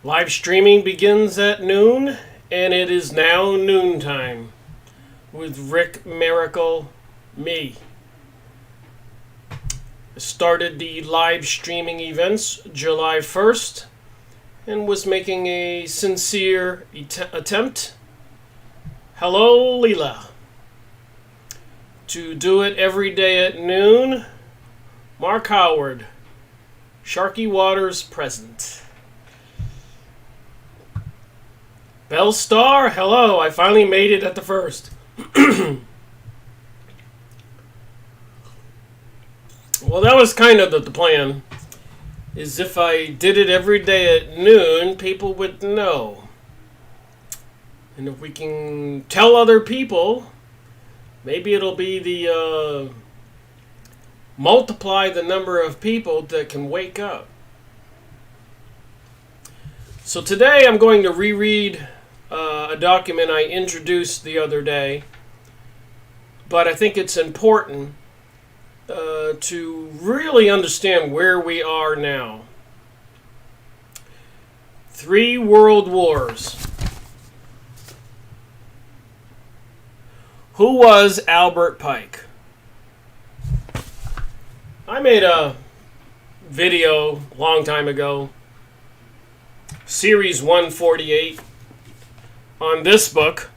Live streaming begins at noon, and it is now noontime with Rick Miracle, me. I started the live streaming events July 1st and was making a sincere attempt, hello Leela, to do it every day at noon. Mark Howard, Sharky Waters present. Bell Star, hello, I finally made it at the first. Well, that was kind of the plan, is if I did it every day at noon, people would know. And if we can tell other people, maybe it'll be the, multiply the number of people that can wake up. So today I'm going to reread a document I introduced the other day, but I think it's important to really understand where we are now. 3 world wars. Who was Albert Pike? I made a video a long time ago, Series 148, on this book,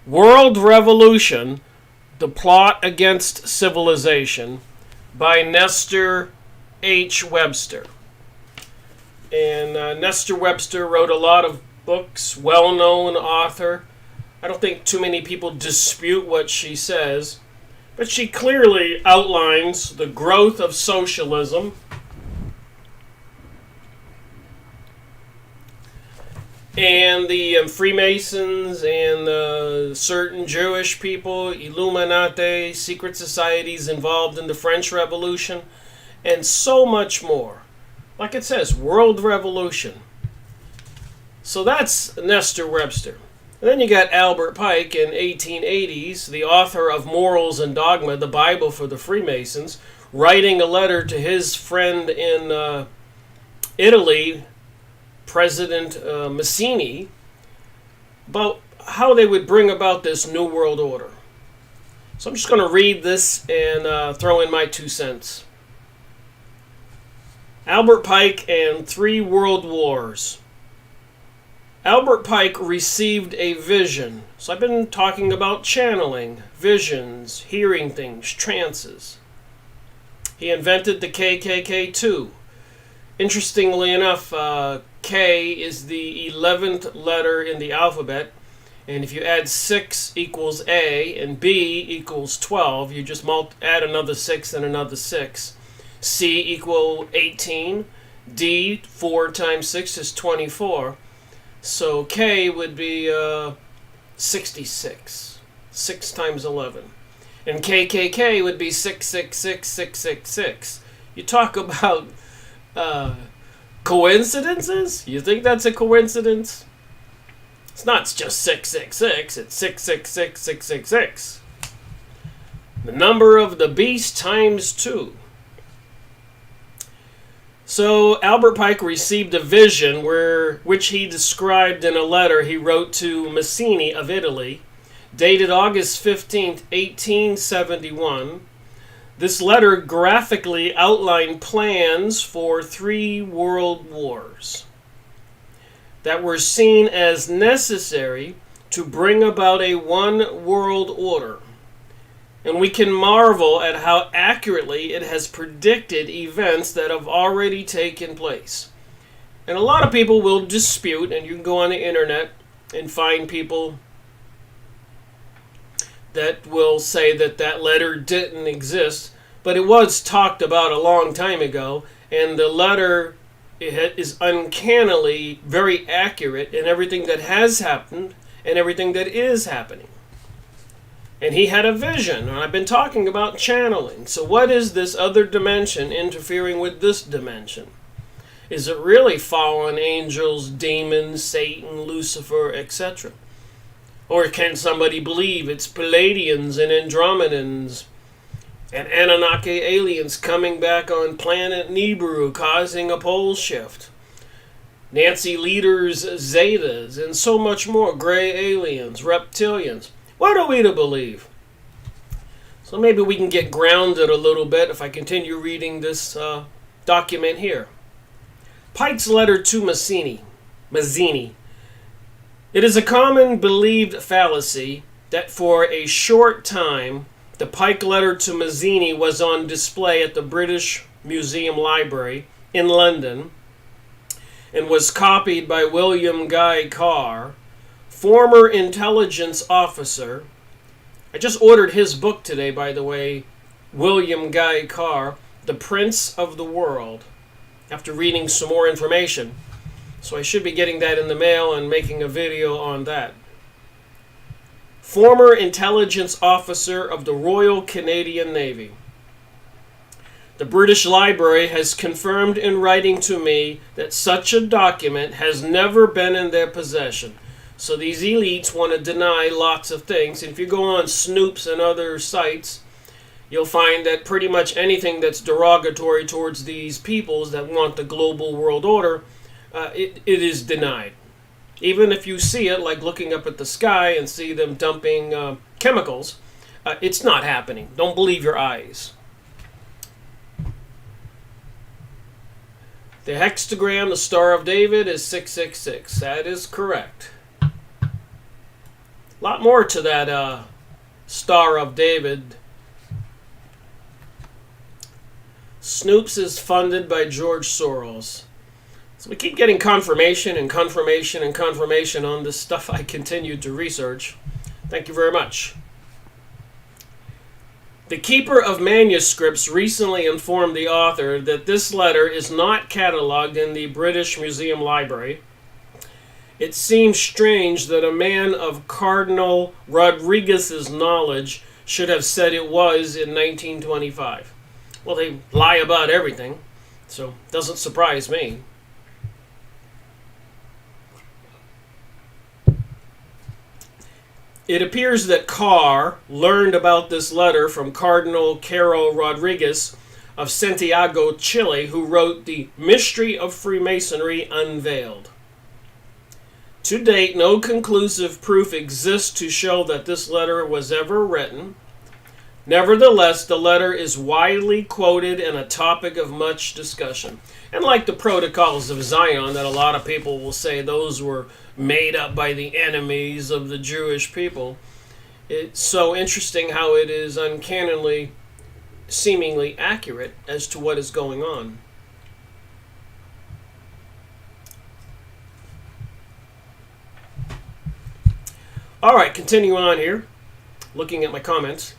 World Revolution, The Plot Against Civilization, by Nestor H. Webster. And Nestor Webster wrote a lot of books, well-known author. I don't think too many people dispute what she says, but she clearly outlines the growth of socialism and the Freemasons and certain Jewish people, Illuminati, secret societies involved in the French Revolution, and so much more. Like it says, World Revolution. So that's Nestor Webster. And then you got Albert Pike in 1880s, the author of Morals and Dogma, the Bible for the Freemasons, writing a letter to his friend in Italy, President Mazzini, about how they would bring about this New World Order. So I'm just going to read this and throw in my 2 cents. Albert Pike and 3 World Wars. Albert Pike received a vision. So I've been talking about channeling, visions, hearing things, trances. He invented the KKK too. Interestingly enough, K is the 11th letter in the alphabet, and if you add 6 equals A and B equals 12, you just add another 6 and another 6. C equal 18. D, 4 times 6 is 24. So K would be 66. 6 times 11. And KKK would be 666,666. You talk about coincidences? You think that's a coincidence? It's not just 666, it's 666,666. The number of the beast times 2. So Albert Pike received a vision which he described in a letter he wrote to Mazzini of Italy, dated August 15th, 1871. This letter graphically outlined plans for 3 world wars that were seen as necessary to bring about a one world order. And we can marvel at how accurately it has predicted events that have already taken place. And a lot of people will dispute, and you can go on the internet and find people that will say that that letter didn't exist, but it was talked about a long time ago, and the letter is uncannily very accurate in everything that has happened and everything that is happening. And he had a vision, and I've been talking about channeling. So what is this other dimension interfering with this dimension? Is it really fallen angels, demons, Satan, Lucifer, etc.? Or can somebody believe it's Palladians and Andromedans and Anunnaki aliens coming back on planet Nibiru causing a pole shift? Nancy leaders, Zetas, and so much more. Gray aliens, reptilians. What are we to believe? So maybe we can get grounded a little bit if I continue reading this document here. Pike's letter to Mazzini. It is a common believed fallacy that for a short time the Pike letter to Mazzini was on display at the British Museum Library in London and was copied by William Guy Carr, former intelligence officer. I just ordered his book today, by the way, William Guy Carr, The Prince of the World, after reading some more information. So I should be getting that in the mail and making a video on that. Former intelligence officer of the Royal Canadian Navy. The British Library has confirmed in writing to me that such a document has never been in their possession. So these elites want to deny lots of things. And if you go on Snoops and other sites, you'll find that pretty much anything that's derogatory towards these peoples that want the global world order, it is denied. Even if you see it, like looking up at the sky and see them dumping chemicals, it's not happening. Don't believe your eyes. The hexagram, the Star of David, is 666. That is correct. A lot more to that Star of David. Snoops is funded by George Soros. So we keep getting confirmation and confirmation and confirmation on this stuff I continue to research. Thank you very much. The keeper of manuscripts recently informed the author that this letter is not catalogued in the British Museum Library. It seems strange that a man of Cardinal Rodriguez's knowledge should have said it was in 1925. Well, they lie about everything, so it doesn't surprise me. It appears that Carr learned about this letter from Cardinal Caro Rodriguez of Santiago, Chile, who wrote The Mystery of Freemasonry Unveiled. To date, no conclusive proof exists to show that this letter was ever written. Nevertheless, the letter is widely quoted and a topic of much discussion. And like the Protocols of Zion, that a lot of people will say those were made up by the enemies of the Jewish people, it's so interesting how it is uncannily, seemingly accurate as to what is going on. All right, continue on here, looking at my comments.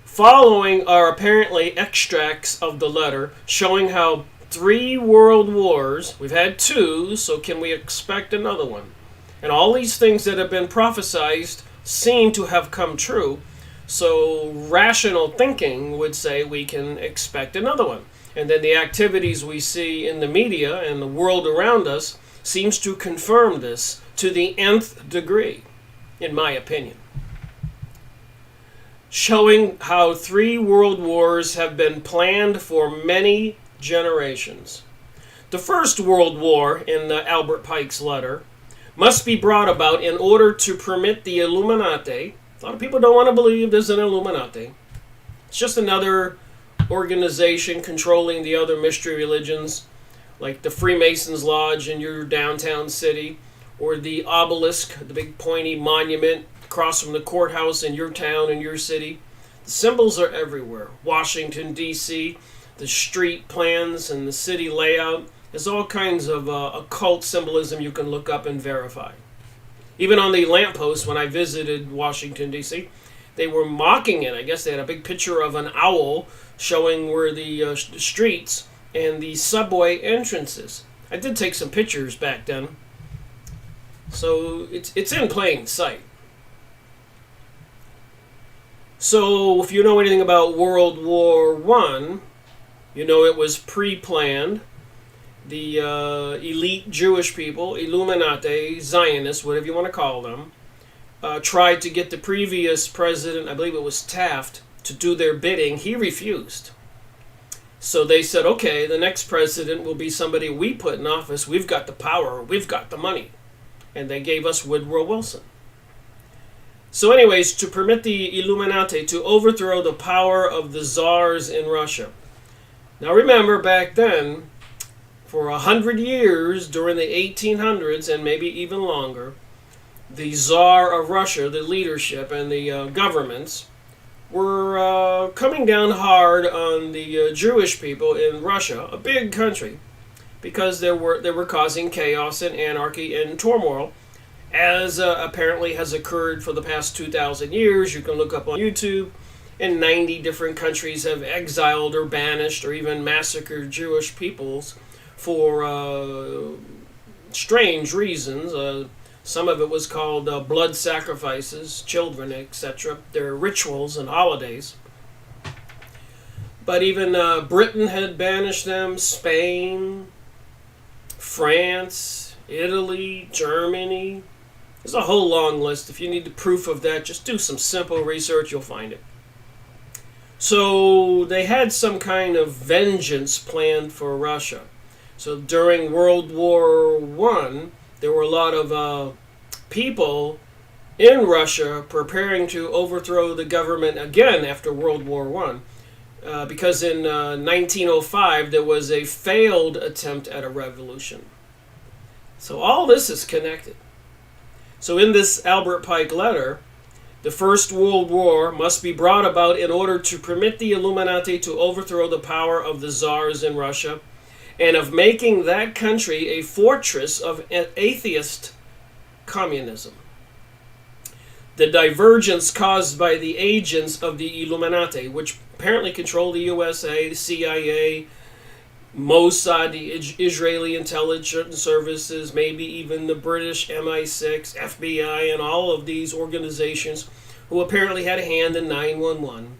Following are apparently extracts of the letter showing how 3 world wars, we've had 2, so can we expect another one? And all these things that have been prophesized seem to have come true, so rational thinking would say we can expect another one. And then the activities we see in the media and the world around us seems to confirm this to the nth degree, in my opinion. Showing how 3 world wars have been planned for many generations. The First World War, in Albert Pike's letter, must be brought about in order to permit the Illuminati. A lot of people don't want to believe there's an Illuminati. It's just another organization controlling the other mystery religions, like the Freemasons Lodge in your downtown city, or the obelisk, the big pointy monument across from the courthouse in your town and your city. The symbols are everywhere. Washington, D.C., the street plans and the city layout. There's all kinds of occult symbolism you can look up and verify. Even on the lamppost when I visited Washington, D.C., they were mocking it. I guess they had a big picture of an owl showing where the streets and the subway entrances. I did take some pictures back then. So it's in plain sight. So if you know anything about World War I, you know it was pre-planned. The elite Jewish people, Illuminati, Zionists, whatever you want to call them, tried to get the previous president, I believe it was Taft, to do their bidding. He refused. So they said, okay, the next president will be somebody we put in office. We've got the power. We've got the money. And they gave us Woodrow Wilson. So anyways, to permit the Illuminati to overthrow the power of the czars in Russia. Now remember, back then, for 100 years during the 1800s and maybe even longer, the Tsar of Russia, the leadership and the governments, were coming down hard on the Jewish people in Russia, a big country, because they were causing chaos and anarchy and turmoil, as apparently has occurred for the past 2,000 years. You can look up on YouTube, and 90 different countries have exiled or banished or even massacred Jewish peoples for strange reasons. Some of it was called blood sacrifices, children, etc. Their rituals and holidays. But even Britain had banished them, Spain, France, Italy, Germany. There's a whole long list. If you need the proof of that, just do some simple research, you'll find it. So they had some kind of vengeance planned for Russia. So during World War I, there were a lot of people in Russia preparing to overthrow the government again after World War I. Because in 1905 there was a failed attempt at a revolution. So all this is connected. So in this Albert Pike letter, the First World War must be brought about in order to permit the Illuminati to overthrow the power of the czars in Russia and of making that country a fortress of atheist communism. The divergence caused by the agents of the Illuminati, which apparently control the USA, the CIA, Mossad, the Israeli intelligence services, maybe even the British MI6, FBI, and all of these organizations who apparently had a hand in 9/11.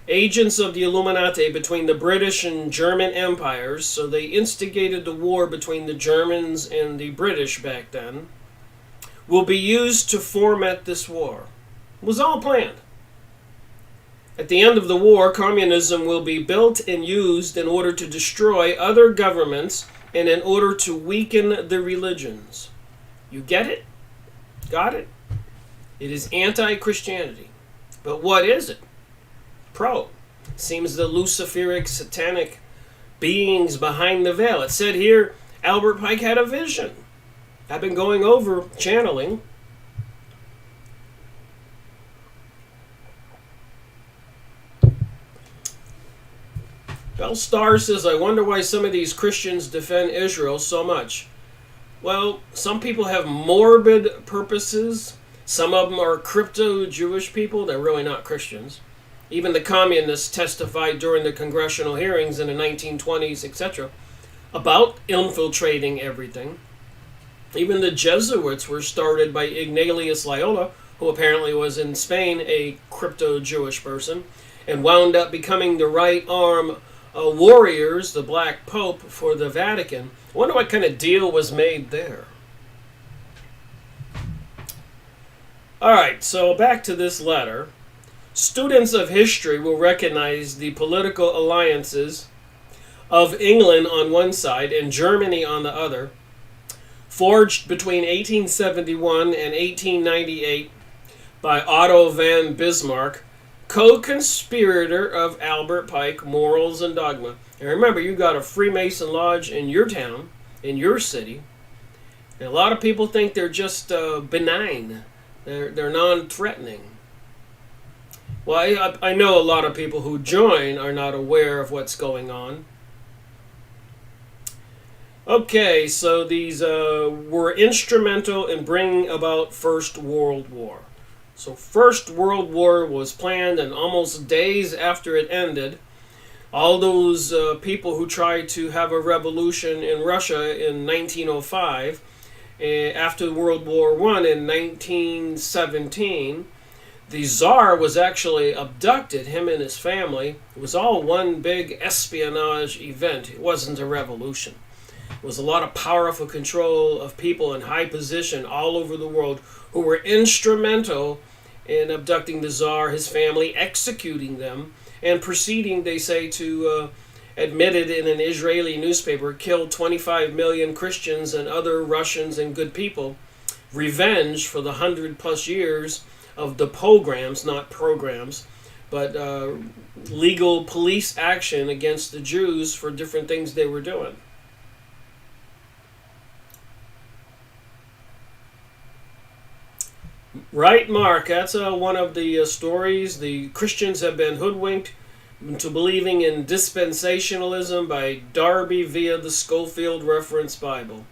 Agents of the Illuminati between the British and German empires, so they instigated the war between the Germans and the British back then, will be used to foment this war. It was all planned. At the end of the war, communism will be built and used in order to destroy other governments and in order to weaken the religions. You get it? Got it? It is anti-Christianity. But what is it? Pro. Seems the Luciferic satanic beings behind the veil. It said here, Albert Pike had a vision. I've been going over channeling. Bellstar says, I wonder why some of these Christians defend Israel so much. Well, some people have morbid purposes. Some of them are crypto-Jewish people. They're really not Christians. Even the communists testified during the congressional hearings in the 1920s, etc., about infiltrating everything. Even the Jesuits were started by Ignatius Loyola, who apparently was in Spain a crypto-Jewish person, and wound up becoming the right arm warriors, the Black Pope, for the Vatican. I wonder what kind of deal was made there. Alright, so back to this letter. Students of history will recognize the political alliances of England on one side and Germany on the other, forged between 1871 and 1898 by Otto von Bismarck, co-conspirator of Albert Pike, Morals and Dogma. And remember, you got a Freemason lodge in your town, in your city, and a lot of people think they're just benign. They're non-threatening. Well, I know a lot of people who join are not aware of what's going on. Okay, so these were instrumental in bringing about First World War. So First World War was planned, and almost days after it ended, all those people who tried to have a revolution in Russia in 1905, after World War I in 1917, the Tsar was actually abducted, him and his family. It was all one big espionage event. It wasn't a revolution. It was a lot of powerful control of people in high position all over the world who were instrumental in abducting the Tsar, his family, executing them, and proceeding, they say, to admitted in an Israeli newspaper, killed 25 million Christians and other Russians and good people. Revenge for the 100+ years of the pogroms, not programs, but legal police action against the Jews for different things they were doing. Right, Mark, that's one of the stories. The Christians have been hoodwinked into believing in dispensationalism by Darby via the Schofield Reference Bible.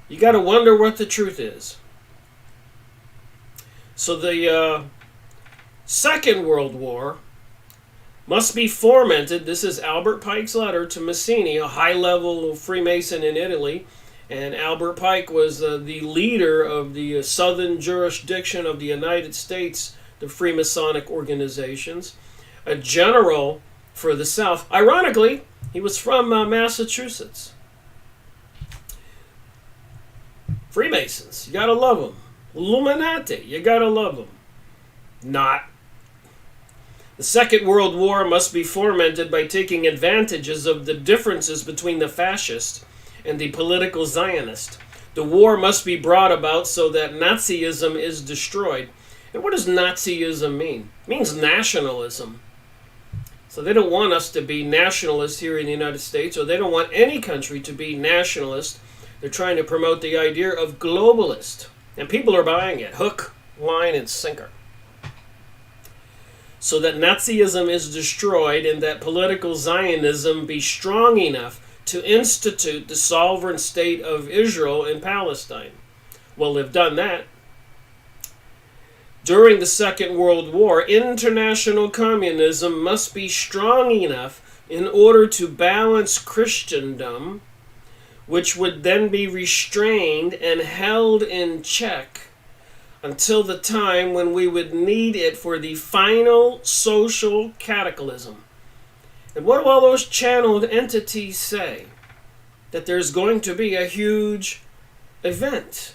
You got to wonder what the truth is. So the Second World War must be fomented. This is Albert Pike's letter to Mazzini, a high-level Freemason in Italy. And Albert Pike was the leader of the southern jurisdiction of the United States, the Freemasonic organizations, a general for the South. Ironically, he was from Massachusetts. Freemasons, you gotta love them. Illuminati, you gotta love them. Not. The Second World War must be fomented by taking advantages of the differences between the fascist and the political Zionist. The war must be brought about so that Nazism is destroyed. And what does Nazism mean? It means nationalism. So they don't want us to be nationalists here in the United States, or they don't want any country to be nationalist. They're trying to promote the idea of globalist. And people are buying it. Hook, line, and sinker. So that Nazism is destroyed and that political Zionism be strong enough to institute the sovereign state of Israel in Palestine. Well, they've done that. During the Second World War, international communism must be strong enough in order to balance Christendom, which would then be restrained and held in check until the time when we would need it for the final social cataclysm. And what do all those channeled entities say? That there's going to be a huge event.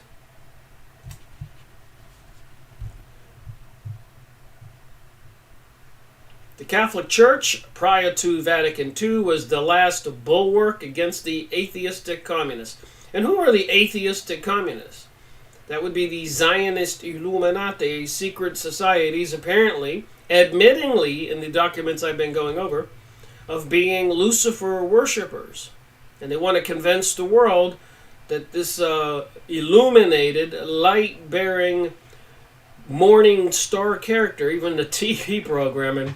The Catholic Church, prior to Vatican II, was the last bulwark against the atheistic communists. And who are the atheistic communists? That would be the Zionist Illuminati secret societies, apparently, admittingly, in the documents I've been going over, of being Lucifer worshippers. And they want to convince the world that this illuminated, light-bearing morning star character, even the TV programming,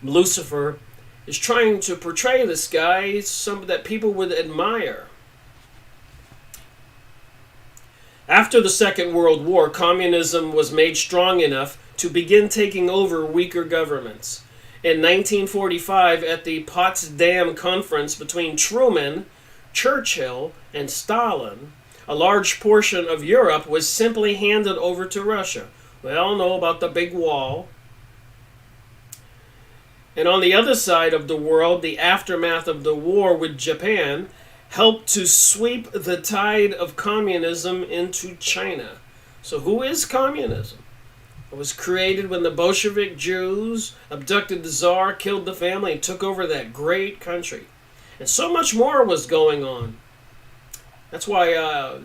Lucifer, is trying to portray this guy as something that people would admire. After the Second World War, communism was made strong enough to begin taking over weaker governments. In 1945, at the Potsdam Conference between Truman, Churchill, and Stalin, a large portion of Europe was simply handed over to Russia. We all know about the big wall. And on the other side of the world, the aftermath of the war with Japan helped to sweep the tide of communism into China. So who is communism? It was created when the Bolshevik Jews abducted the Tsar, killed the family, and took over that great country. And so much more was going on. That's why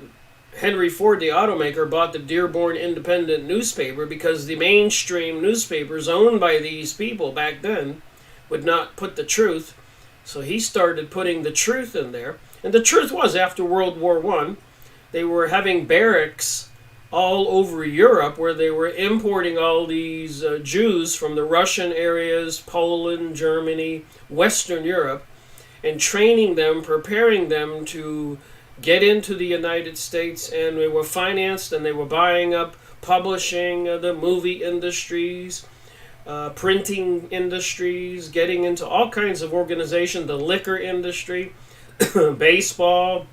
Henry Ford, the automaker, bought the Dearborn Independent newspaper, because the mainstream newspapers owned by these people back then would not put the truth. So he started putting the truth in there. And the truth was, after World War I, they were having barracks all over Europe where they were importing all these Jews from the Russian areas, Poland, Germany, Western Europe, and training them, preparing them to get into the United States. And they were financed, and they were buying up publishing, the movie industries, printing industries, getting into all kinds of organizations, the liquor industry, baseball,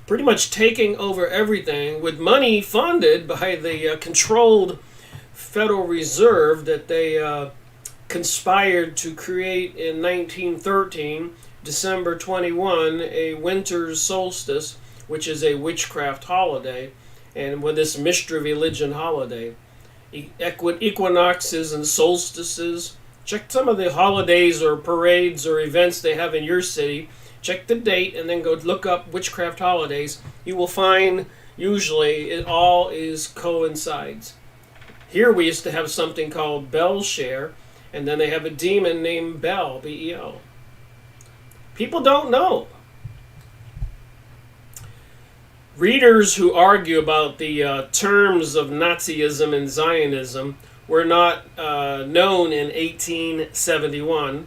pretty much taking over everything with money funded by the controlled Federal Reserve that they conspired to create in 1913, December 21, a winter solstice, which is a witchcraft holiday, and with this mystery religion holiday. Equinoxes and solstices Check some of the holidays or parades or events they have in your city. Check the date and then go look up witchcraft holidays. You will find usually it all coincides. Here we used to have something called Belshare, and then they have a demon named Bel, B-E-L. People don't know. Readers who argue about the terms of Nazism and Zionism were not known in 1871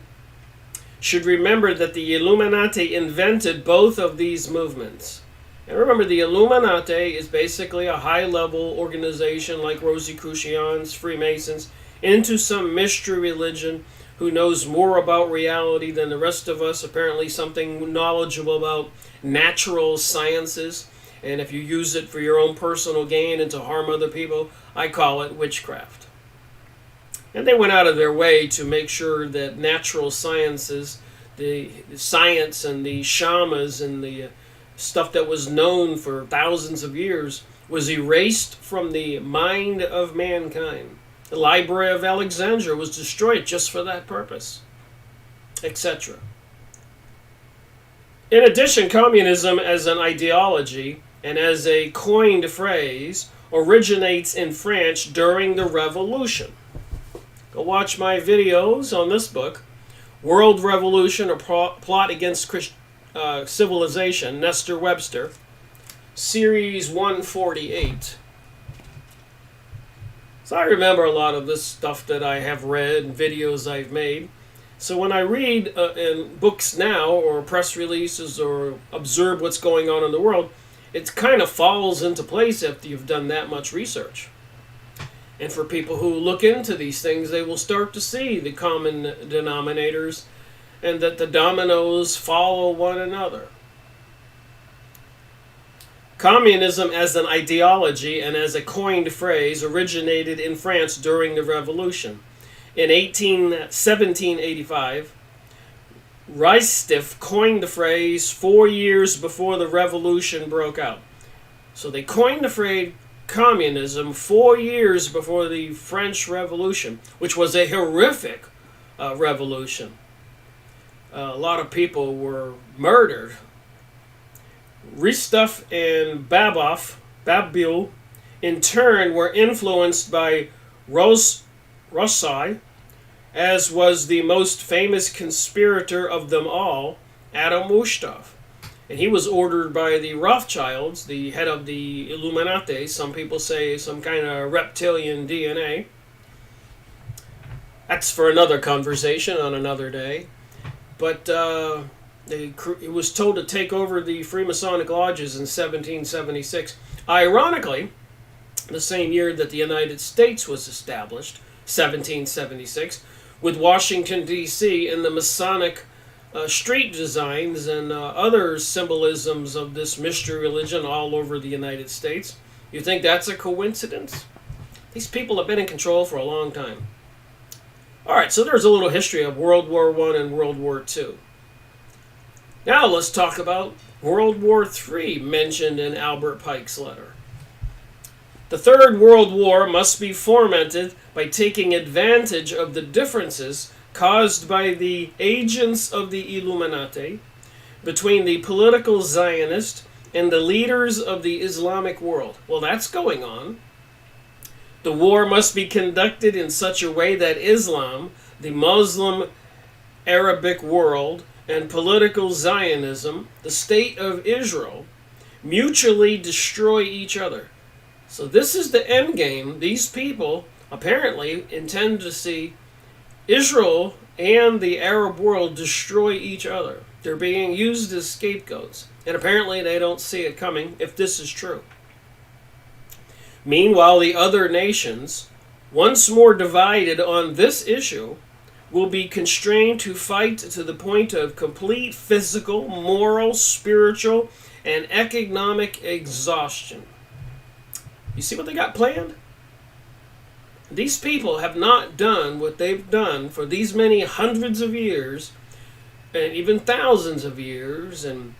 should remember that the Illuminati invented both of these movements. And remember, the Illuminati is basically a high-level organization like Rosicrucians, Freemasons, into some mystery religion who knows more about reality than the rest of us, apparently something knowledgeable about natural sciences. And if you use it for your own personal gain and to harm other people, I call it witchcraft. And they went out of their way to make sure that natural sciences, the science and the shamas and the stuff that was known for thousands of years, was erased from the mind of mankind. The Library of Alexandria was destroyed just for that purpose, etc. In addition, communism as an ideology and as a coined phrase originates in France during the Revolution. Go watch my videos on this book, World Revolution, or Plot Against Civilization, Nestor Webster, Series 148. So I remember a lot of this stuff that I have read and videos I've made. So when I read in books now or press releases or observe what's going on in the world, it kind of falls into place after you've done that much research. And for people who look into these things, they will start to see the common denominators and that the dominoes follow one another. Communism as an ideology and as a coined phrase originated in France during the Revolution. In 1785, Reichstift coined the phrase 4 years before the Revolution broke out. So they coined the phrase communism 4 years before the French Revolution, which was a horrific revolution. A lot of people were murdered. Reichstift and Babel, in turn, were influenced by Rothschild, as was the most famous conspirator of them all, Adam Weishaupt. And he was ordered by the Rothschilds, the head of the Illuminati. Some people say some kind of reptilian DNA. That's for another conversation on another day. But he was told to take over the Freemasonic lodges in 1776. Ironically, the same year that the United States was established, 1776, with Washington, D.C. and the Masonic street designs and other symbolisms of this mystery religion all over the United States. You think that's a coincidence? These people have been in control for a long time. Alright, so there's a little history of World War I and World War II. Now let's talk about World War III mentioned in Albert Pike's letter. The Third World War must be fomented by taking advantage of the differences caused by the agents of the Illuminati between the political Zionists and the leaders of the Islamic world. Well, that's going on. The war must be conducted in such a way that Islam, the Muslim Arabic world, and political Zionism, the state of Israel, mutually destroy each other. So this is the end game. These people apparently intend to see Israel and the Arab world destroy each other. They're being used as scapegoats. And apparently they don't see it coming, if this is true. Meanwhile, the other nations, once more divided on this issue, will be constrained to fight to the point of complete physical, moral, spiritual, and economic exhaustion. You see what they got planned? These people have not done what they've done for these many hundreds of years, and even thousands of years, and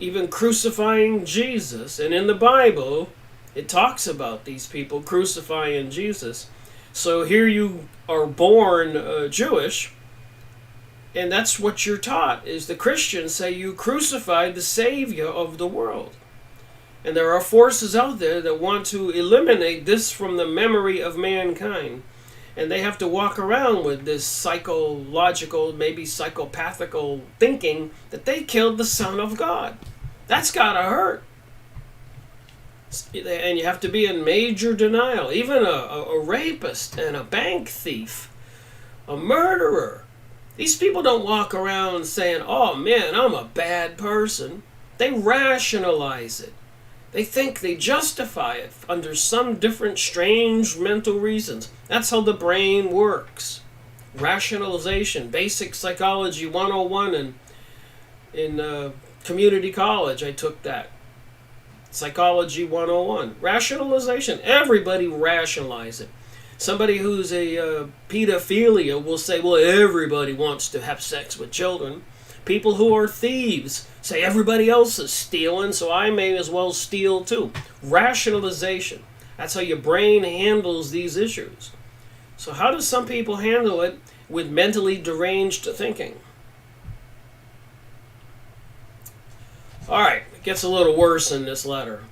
even crucifying Jesus. And in the Bible, it talks about these people crucifying Jesus. So here you are born Jewish, and that's what you're taught, is the Christians say you crucified the Savior of the world. And there are forces out there that want to eliminate this from the memory of mankind. And they have to walk around with this psychological, maybe psychopathical thinking that they killed the Son of God. That's gotta hurt. And you have to be in major denial. Even a rapist and a bank thief, a murderer. These people don't walk around saying, oh man, I'm a bad person. They rationalize it. They think they justify it under some different strange mental reasons. That's how the brain works. Rationalization, basic psychology 101, and in community college I took that. Psychology 101. Rationalization. Everybody rationalize it. Somebody who's a pedophilia will say, well, everybody wants to have sex with children. People who are thieves say everybody else is stealing, so I may as well steal too. Rationalization. That's how your brain handles these issues. So how do some people handle it with mentally deranged thinking? All right, it gets a little worse in this letter.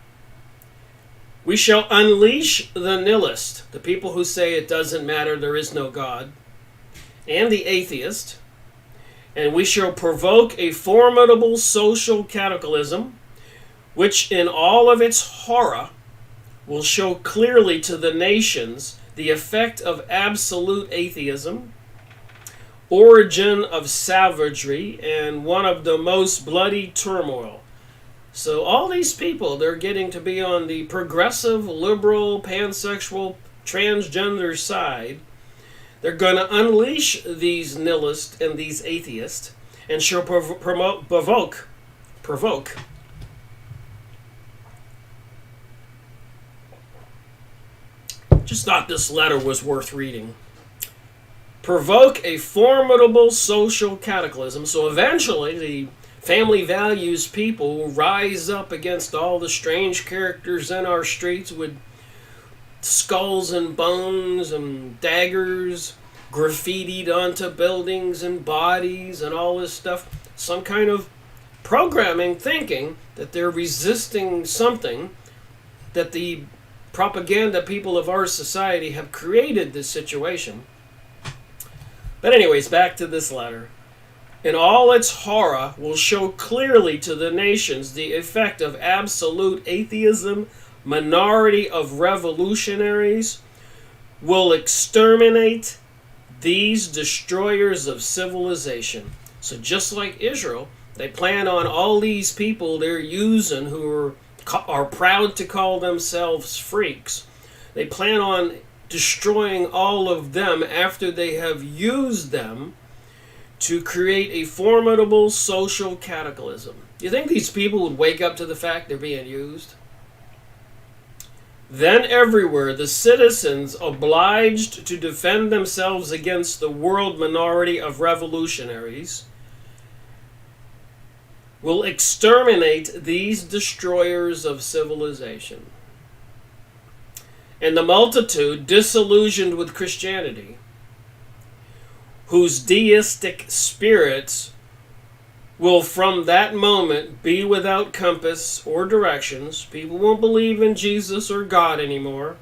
We shall unleash the nihilist, the people who say it doesn't matter, there is no God, and the atheist, and we shall provoke a formidable social cataclysm, which in all of its horror will show clearly to the nations the effect of absolute atheism, origin of savagery, and one of the most bloody turmoil. So all these people, they're getting to be on the progressive, liberal, pansexual, transgender side. They're going to unleash these nihilists and these atheists and shall provoke. Just thought this letter was worth reading. Provoke a formidable social cataclysm. So eventually the family values people will rise up against all the strange characters in our streets with skulls and bones and daggers graffitied onto buildings and bodies and all this stuff. Some kind of programming thinking that they're resisting something, that the propaganda people of our society have created this situation. But anyways, back to this letter. In all its horror will show clearly to the nations the effect of absolute atheism, minority of revolutionaries, will exterminate these destroyers of civilization. So just like Israel, they plan on all these people they're using who are proud to call themselves freaks. They plan on destroying all of them after they have used them to create a formidable social cataclysm. You think these people would wake up to the fact they're being used? Then everywhere the citizens obliged to defend themselves against the world minority of revolutionaries will exterminate these destroyers of civilization. And the multitude, disillusioned with Christianity, whose deistic spirits will from that moment be without compass or directions. People won't believe in Jesus or God anymore.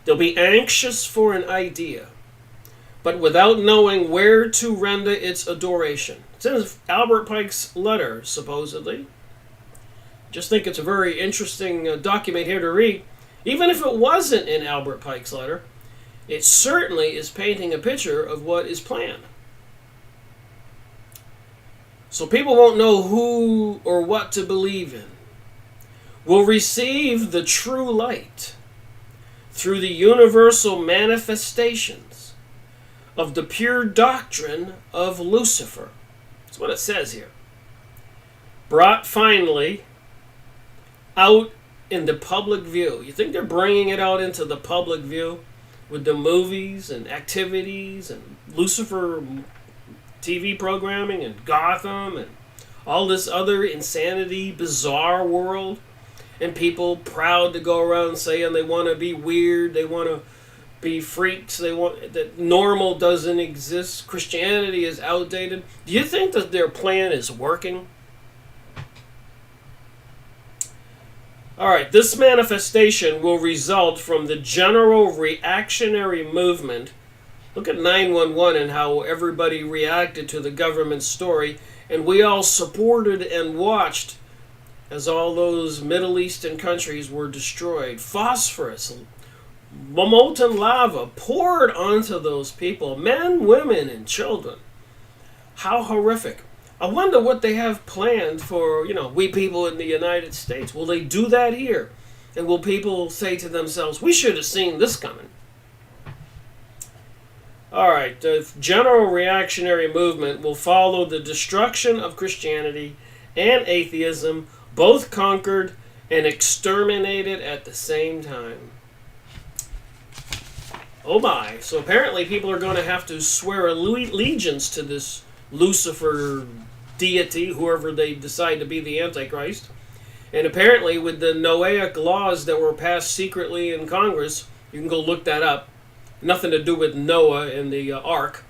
They'll be anxious for an idea, but without knowing where to render its adoration. It's in Albert Pike's letter, supposedly. Just think it's a very interesting document here to read. Even if it wasn't in Albert Pike's letter, it certainly is painting a picture of what is planned. So people won't know who or what to believe in. Will receive the true light through the universal manifestations of the pure doctrine of Lucifer. That's what it says here. Brought finally out in the public view. You think they're bringing it out into the public view with the movies and activities and Lucifer TV programming and Gotham and all this other insanity, bizarre world, and people proud to go around saying they want to be weird, they want to be freaks. They want that normal doesn't exist. Christianity is outdated. Do you think that their plan is working? All right, this manifestation will result from the general reactionary movement. Look at 9/11 and how everybody reacted to the government story, and we all supported and watched as all those Middle Eastern countries were destroyed. Phosphorus, molten lava poured onto those people, men, women, and children. How horrific. I wonder what they have planned for, we people in the United States. Will they do that here? And will people say to themselves, we should have seen this coming? All right, the general reactionary movement will follow the destruction of Christianity and atheism, both conquered and exterminated at the same time. Oh my. So apparently people are going to have to swear allegiance to this Lucifer deity, whoever they decide to be the Antichrist. And apparently with the Noahic laws that were passed secretly in Congress, you can go look that up. Nothing to do with Noah and the ark.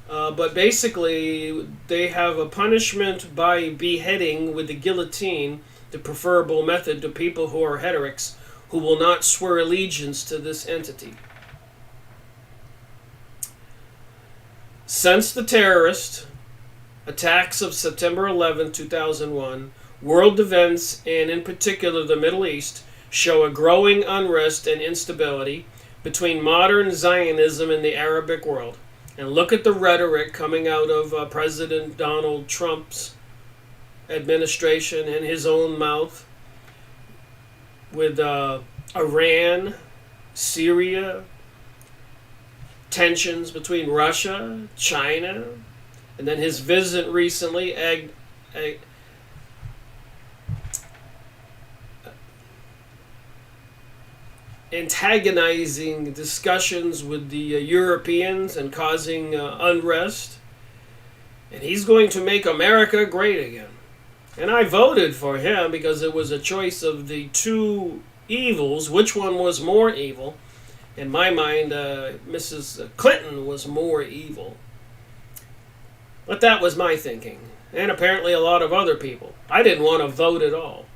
But basically, they have a punishment by beheading with the guillotine, the preferable method to people who are heretics, who will not swear allegiance to this entity. Since the terrorist attacks of September 11, 2001, world events, and in particular the Middle East, show a growing unrest and instability between modern Zionism and the Arabic world. And look at the rhetoric coming out of President Donald Trump's administration and his own mouth with Iran, Syria, tensions between Russia, China, and then his visit recently antagonizing discussions with the Europeans and causing unrest. And he's going to make America great again. And I voted for him because it was a choice of the two evils. Which one was more evil? In my mind, Mrs. Clinton was more evil. But that was my thinking. And apparently a lot of other people. I didn't want to vote at all.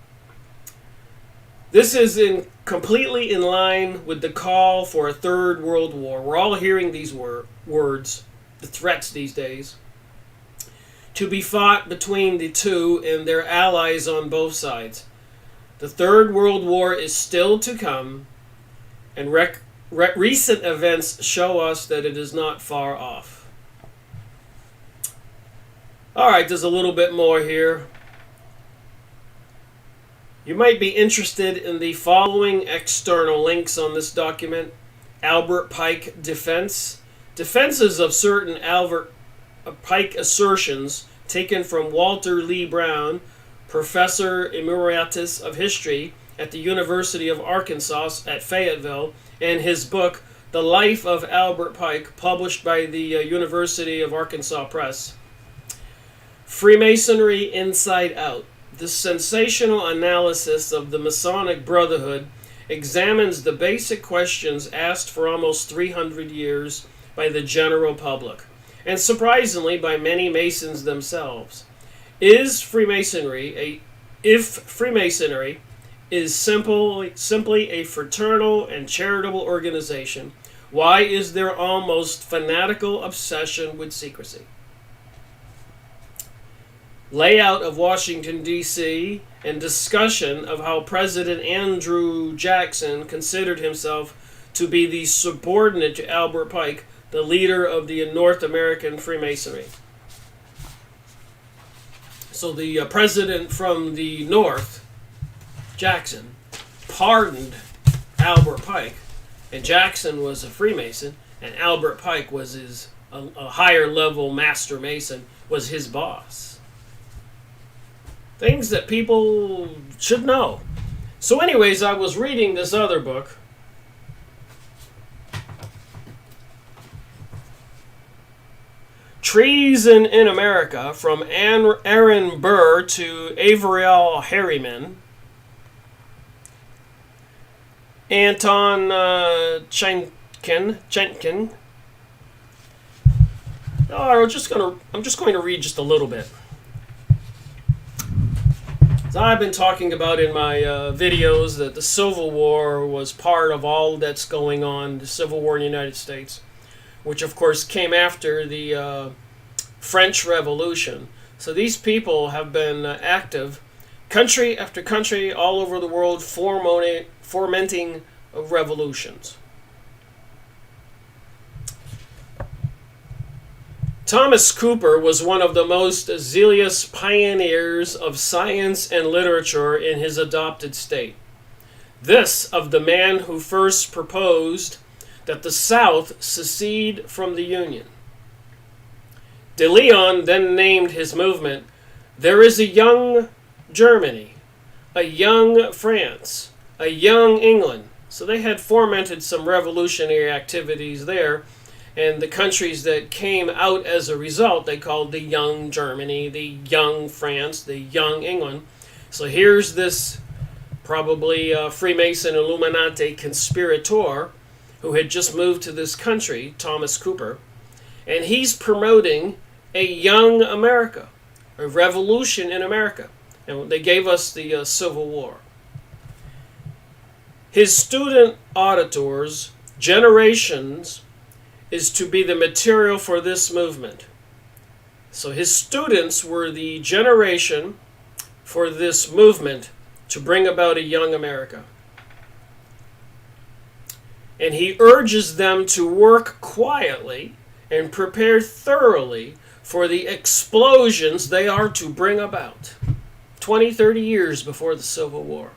This is completely in line with the call for a third world war. We're all hearing these words, the threats these days, to be fought between the two and their allies on both sides. The third world war is still to come, and recent events show us that it is not far off. All right, there's a little bit more here. You might be interested in the following external links on this document. Albert Pike defense. Defenses of certain Albert Pike assertions taken from Walter Lee Brown, Professor Emeritus of History at the University of Arkansas at Fayetteville, and his book, The Life of Albert Pike, published by the University of Arkansas Press. Freemasonry Inside Out. This sensational analysis of the Masonic Brotherhood examines the basic questions asked for almost 300 years by the general public, and surprisingly by many Masons themselves. If Freemasonry is simply a fraternal and charitable organization, why is there almost fanatical obsession with secrecy? Layout of Washington, D.C., and discussion of how President Andrew Jackson considered himself to be the subordinate to Albert Pike, the leader of the North American Freemasonry. So the president from the North, Jackson, pardoned Albert Pike, and Jackson was a Freemason, and Albert Pike was a higher level Master Mason, was his boss. Things that people should know. So anyways, I was reading this other book. Treason in America, from Aaron Burr to Averill Harriman. Anton Jenkins. I'm just going to read just a little bit. As I've been talking about in my videos, that the Civil War was part of all that's going on, the Civil War in the United States, which of course came after the French Revolution. So these people have been active, country after country, all over the world, fomenting revolutions. Thomas Cooper was one of the most zealous pioneers of science and literature in his adopted state. This of the man who first proposed that the South secede from the Union. De Leon then named his movement, "There is a young Germany, a young France, a young England." So they had fomented some revolutionary activities there. And the countries that came out as a result, they called the young Germany, the young France, the young England. So here's this probably Freemason Illuminati conspirator who had just moved to this country, Thomas Cooper. And he's promoting a young America, a revolution in America. And they gave us the Civil War. His student auditors, generations, is to be the material for this movement. So his students were the generation for this movement to bring about a young America. And he urges them to work quietly and prepare thoroughly for the explosions they are to bring about 20, 30 years before the Civil War.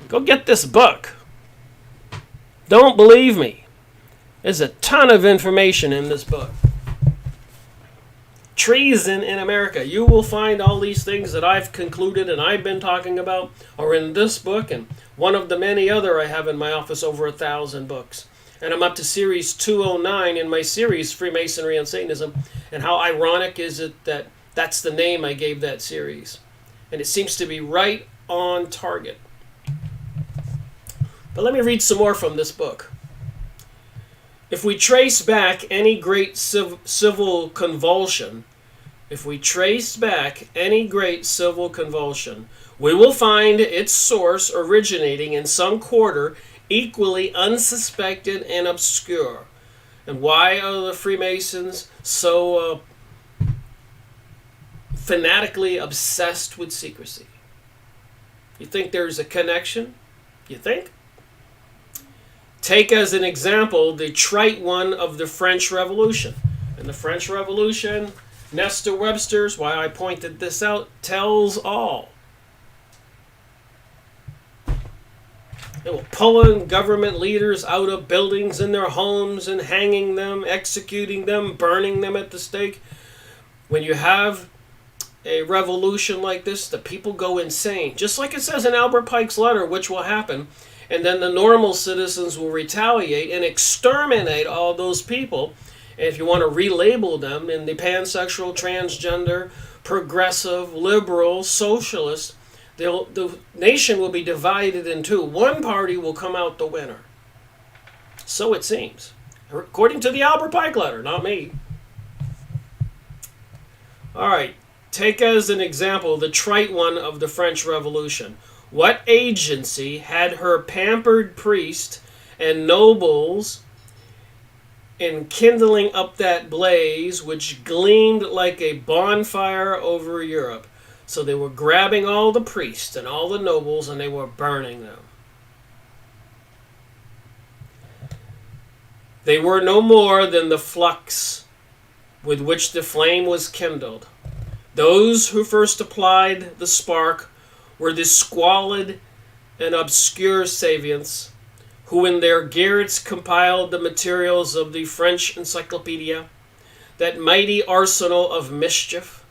Go get this book. Don't believe me. There's a ton of information in this book. Treason in America. You will find all these things that I've concluded and I've been talking about are in this book and one of the many other I have in my office, over 1,000 books. And I'm up to series 209 in my series, Freemasonry and Satanism. And how ironic is it that that's the name I gave that series. And it seems to be right on target. But let me read some more from this book. If we trace back any great civil convulsion, we will find its source originating in some quarter equally unsuspected and obscure. And why are the Freemasons so fanatically obsessed with secrecy? You think there's a connection? You think? Take as an example the trite one of the French Revolution. In the French Revolution, Nestor Webster's, why I pointed this out, tells all. They were pulling government leaders out of buildings in their homes and hanging them, executing them, burning them at the stake. When you have a revolution like this, the people go insane. Just like it says in Albert Pike's letter, which will happen. And then the normal citizens will retaliate and exterminate all those people. And if you want to relabel them in the pansexual, transgender, progressive, liberal, socialist, the nation will be divided in two. One party will come out the winner. So it seems. According to the Albert Pike letter, not me. All right. Take as an example the trite one of the French Revolution. What agency had her pampered priest and nobles in kindling up that blaze which gleamed like a bonfire over Europe? So they were grabbing all the priests and all the nobles and they were burning them. They were no more than the flux with which the flame was kindled. Those who first applied the spark were the squalid and obscure savants who in their garrets compiled the materials of the French encyclopedia, that mighty arsenal of mischief,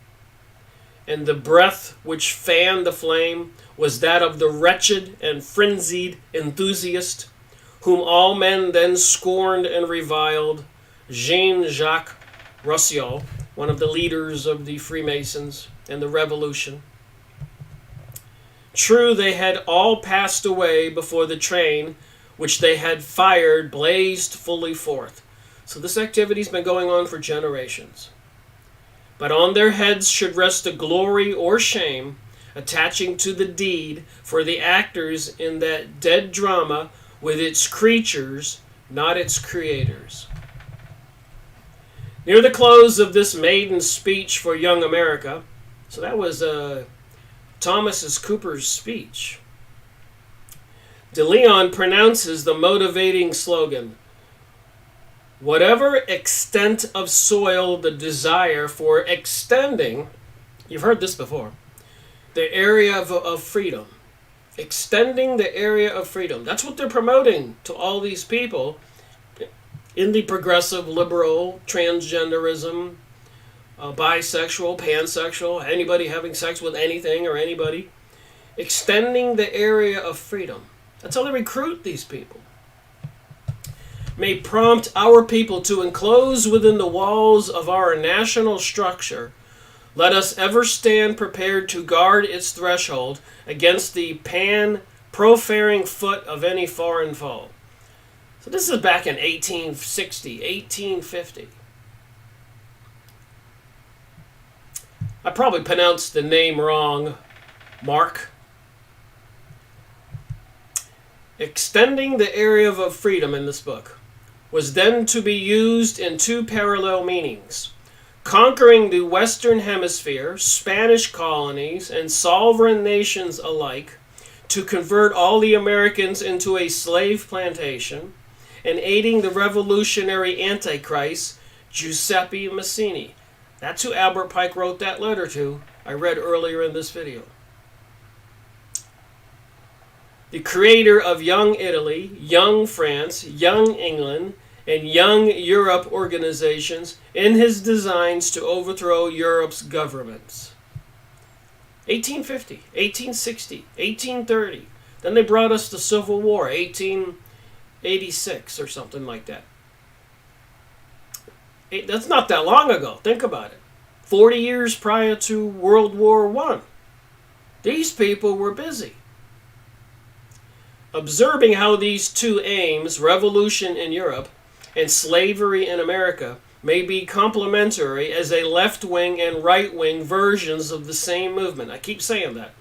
and the breath which fanned the flame was that of the wretched and frenzied enthusiast, whom all men then scorned and reviled, Jean-Jacques Rousseau, one of the leaders of the Freemasons and the Revolution. True, they had all passed away before the train which they had fired blazed fully forth. So this activity's been going on for generations. But on their heads should rest the glory or shame attaching to the deed for the actors in that dead drama with its creatures, not its creators. Near the close of this maiden speech for young America, so that was Thomas Cooper's speech, De Leon pronounces the motivating slogan, whatever extent of soil the desire for extending, you've heard this before, the area of freedom. Extending the area of freedom. That's what they're promoting to all these people in the progressive, liberal, transgenderism, bisexual, pansexual, anybody having sex with anything or anybody. Extending the area of freedom. That's how they recruit these people. May prompt our people to enclose within the walls of our national structure. Let us ever stand prepared to guard its threshold against the profaring foot of any foreign foe. So this is back in 1860, 1850. I probably pronounced the name wrong, Mark. Extending the area of freedom in this book was then to be used in two parallel meanings. Conquering the Western Hemisphere, Spanish colonies, and sovereign nations alike to convert all the Americans into a slave plantation, and aiding the revolutionary Antichrist, Giuseppe Mazzini. That's who Albert Pike wrote that letter to, I read earlier in this video. The creator of Young Italy, Young France, Young England, and Young Europe organizations in his designs to overthrow Europe's governments. 1850, 1860, 1830. Then they brought us the Civil War, 1886 or something like that. That's not that long ago. Think about it. 40 years prior to World War I. These people were busy. Observing how these two aims, revolution in Europe and slavery in America, may be complementary as a left-wing and right-wing versions of the same movement. I keep saying that.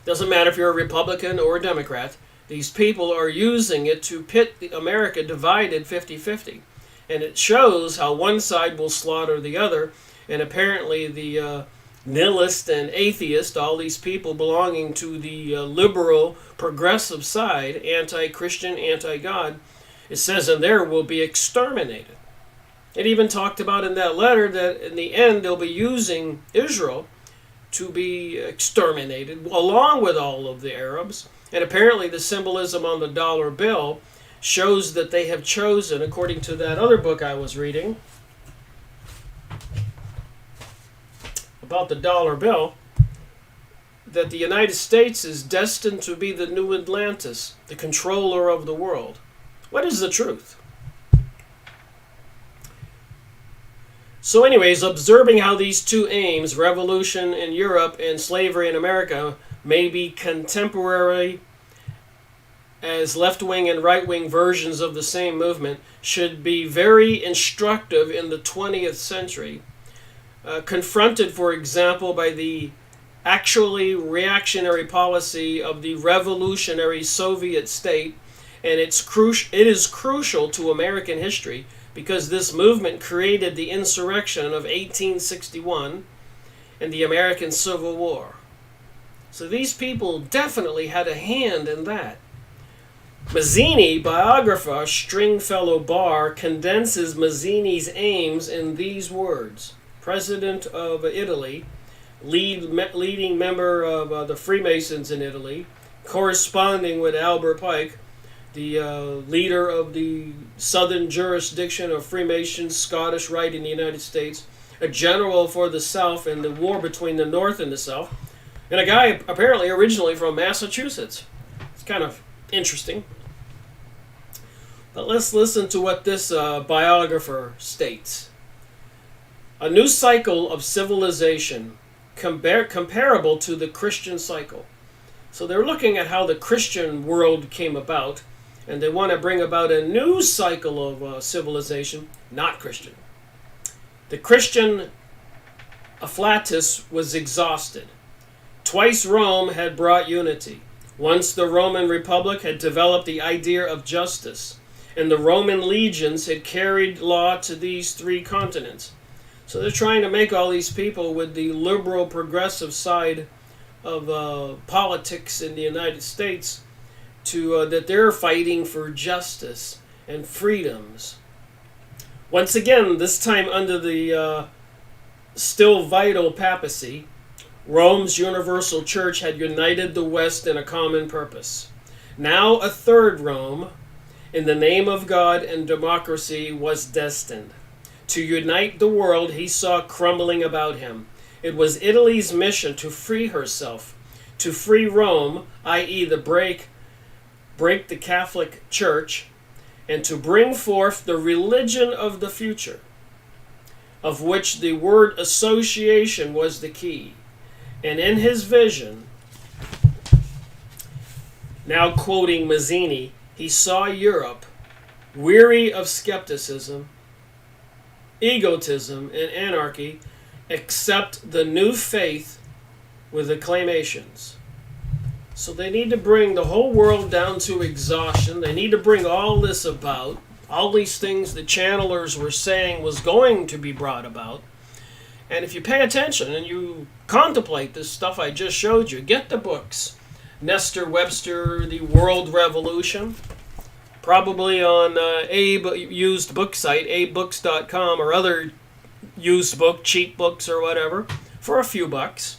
Doesn't matter if you're a Republican or a Democrat. These people are using it to pit America divided 50-50. And it shows how one side will slaughter the other. And apparently the nihilist and atheist, all these people belonging to the liberal, progressive side, anti-Christian, anti-God, it says in there, will be exterminated. It even talked about in that letter that in the end they'll be using Israel to be exterminated along with all of the Arabs. And apparently the symbolism on the dollar bill shows that they have chosen, according to that other book I was reading about the dollar bill, that the United States is destined to be the new Atlantis, the controller of the world. What is the truth? So anyways, observing how these two aims, revolution in Europe and slavery in America, may be contemporary as left-wing and right-wing versions of the same movement, should be very instructive in the 20th century. Confronted, for example, by the actually reactionary policy of the revolutionary Soviet state, and it is crucial to American history because this movement created the insurrection of 1861 and the American Civil War. So these people definitely had a hand in that. Mazzini, biographer Stringfellow Barr, condenses Mazzini's aims in these words. President of Italy, leading member of the Freemasons in Italy, corresponding with Albert Pike, the leader of the southern jurisdiction of Freemasons, Scottish Rite in the United States, a general for the South in the war between the North and the South, and a guy apparently originally from Massachusetts. It's kind of interesting. But let's listen to what this biographer states. A new cycle of civilization comparable to the Christian cycle. So they're looking at how the Christian world came about, and they want to bring about a new cycle of civilization, not Christian. The Christian afflatus was exhausted. Twice Rome had brought unity. Once the Roman Republic had developed the idea of justice, and the Roman legions had carried law to these three continents. So they're trying to make all these people with the liberal progressive side of politics in the United States to that they're fighting for justice and freedoms. Once again, this time under the still vital papacy, Rome's universal church had united the West in a common purpose. Now a third Rome, in the name of God and democracy, was destined to unite the world he saw crumbling about him. It was Italy's mission to free herself, to free Rome, i.e. break the Catholic Church, and to bring forth the religion of the future, of which the word association was the key. And in his vision, now quoting Mazzini, he saw Europe, weary of skepticism, egotism, and anarchy, accept the new faith with acclamations. So they need to bring the whole world down to exhaustion. They need to bring all this about, all these things the channelers were saying was going to be brought about. And if you pay attention and you contemplate this stuff I just showed you, get the books. Nestor Webster, The World Revolution, probably on Abe used book site, abebooks.com, or other used book, cheap books or whatever, for a few bucks.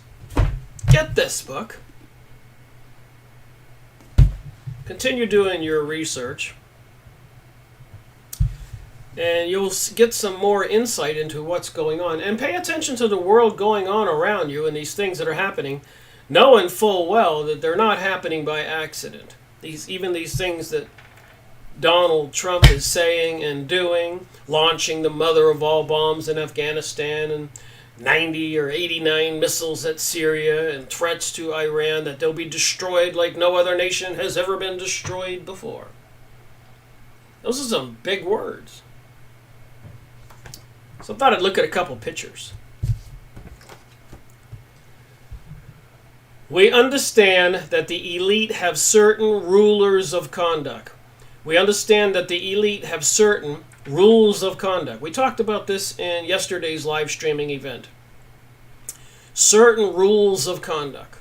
Get this book. Continue doing your research, and you'll get some more insight into what's going on. And pay attention to the world going on around you and these things that are happening, knowing full well that they're not happening by accident. Even these things that Donald Trump is saying and doing, launching the mother of all bombs in Afghanistan, and 90 or 89 missiles at Syria, and threats to Iran that they'll be destroyed like no other nation has ever been destroyed before. Those are some big words. So I thought I'd look at a couple pictures. We understand that the elite have certain rulers of conduct. We understand that the elite have certain rules of conduct. We talked about this in yesterday's live streaming event. Certain rules of conduct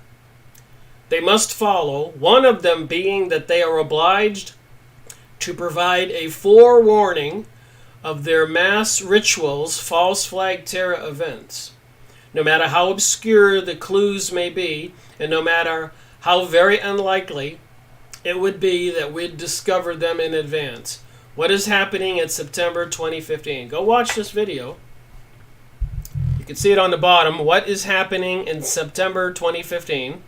they must follow, one of them being that they are obliged to provide a forewarning of their mass rituals, false flag terror events. No matter how obscure the clues may be, and no matter how very unlikely it would be that we'd discover them in advance. What is happening in September 2015? Go watch this video. You can see it on the bottom. What is happening in September 2015?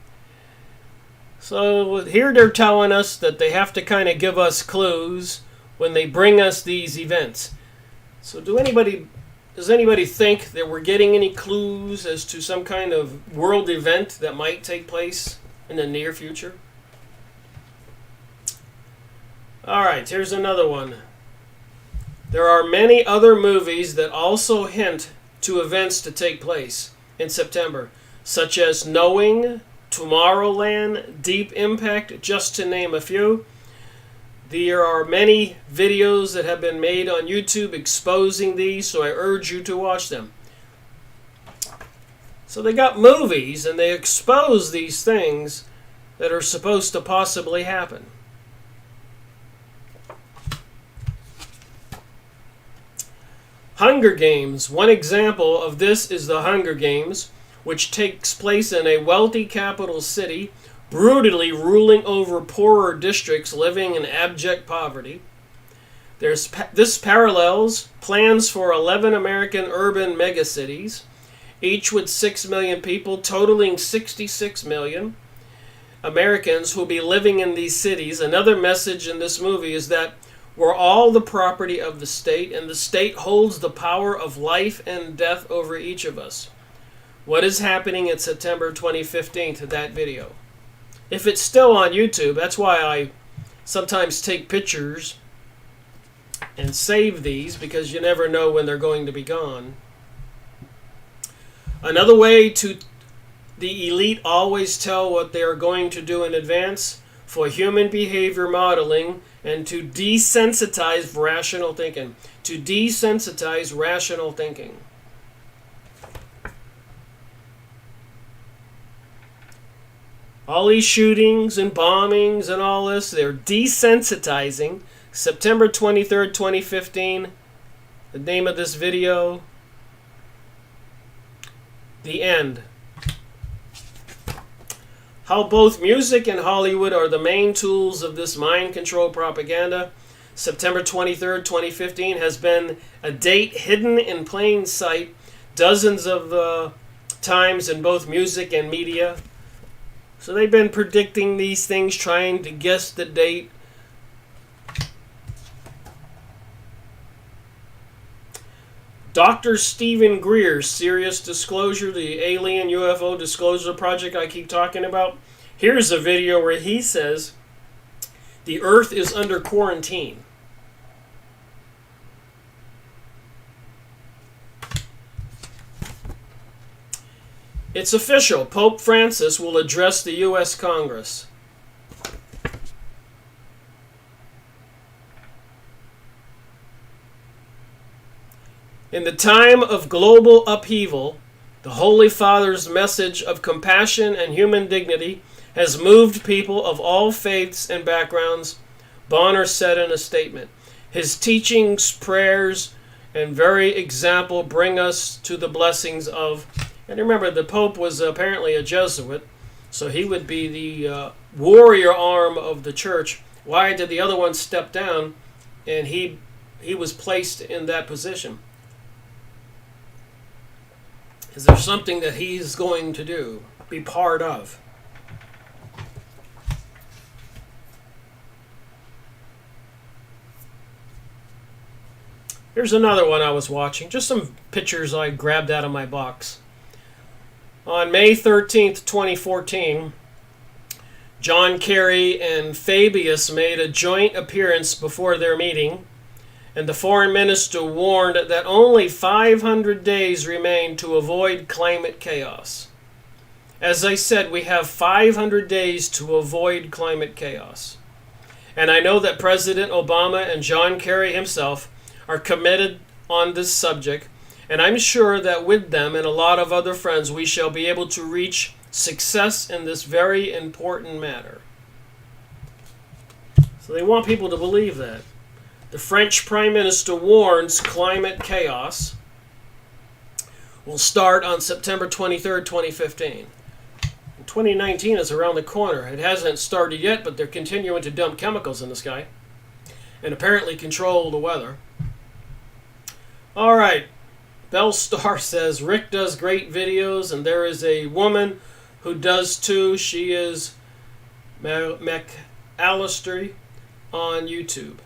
So here they're telling us that they have to kind of give us clues when they bring us these events. So does anybody think that we're getting any clues as to some kind of world event that might take place in the near future? Alright, here's another one. There are many other movies that also hint to events to take place in September, such as Knowing, Tomorrowland, Deep Impact, just to name a few. There are many videos that have been made on YouTube exposing these, so I urge you to watch them. So they got movies and they expose these things that are supposed to possibly happen. Hunger Games. One example of this is the Hunger Games, which takes place in a wealthy capital city, brutally ruling over poorer districts living in abject poverty. This parallels plans for 11 American urban megacities, each with 6 million people, totaling 66 million Americans who will be living in these cities. Another message in this movie is that we're all the property of the state, and the state holds the power of life and death over each of us. what is happening in September 2015 to that video. If it's still on YouTube, that's why I sometimes take pictures and save these, because you never know when they're going to be gone. Another way to the elite always tell what they are going to do in advance for human behavior modeling and to desensitize rational thinking. To desensitize rational thinking. All these shootings and bombings and all this, they're desensitizing. September 23rd, 2015, the name of this video, The End. How both music and Hollywood are the main tools of this mind control propaganda. September 23rd, 2015 has been a date hidden in plain sight dozens of times in both music and media. So they've been predicting these things, trying to guess the date. Dr. Stephen Greer's Serious Disclosure, the alien UFO disclosure project I keep talking about. Here's a video where he says the Earth is under quarantine. It's official. Pope Francis will address the U.S. Congress. In the time of global upheaval, the Holy Father's message of compassion and human dignity has moved people of all faiths and backgrounds, Bonner said in a statement. His teachings, prayers, and very example bring us to the blessings of... And remember, the Pope was apparently a Jesuit, so he would be the warrior arm of the church. Why did the other one step down and he was placed in that position? Is there something that he's going to do, be part of? Here's another one I was watching. Just some pictures I grabbed out of my box. On May 13th, 2014, John Kerry and Fabius made a joint appearance before their meeting, and the foreign minister warned that only 500 days remain to avoid climate chaos. As I said, we have 500 days to avoid climate chaos. And I know that President Obama and John Kerry himself are committed on this subject, and I'm sure that with them and a lot of other friends, we shall be able to reach success in this very important matter. So they want people to believe that. The French Prime Minister warns climate chaos will start on September 23rd, 2015. 2019 is around the corner. It hasn't started yet, but they're continuing to dump chemicals in the sky and apparently control the weather. All right. Bell Star says, Rick does great videos, and there is a woman who does too. She is McAllister on YouTube.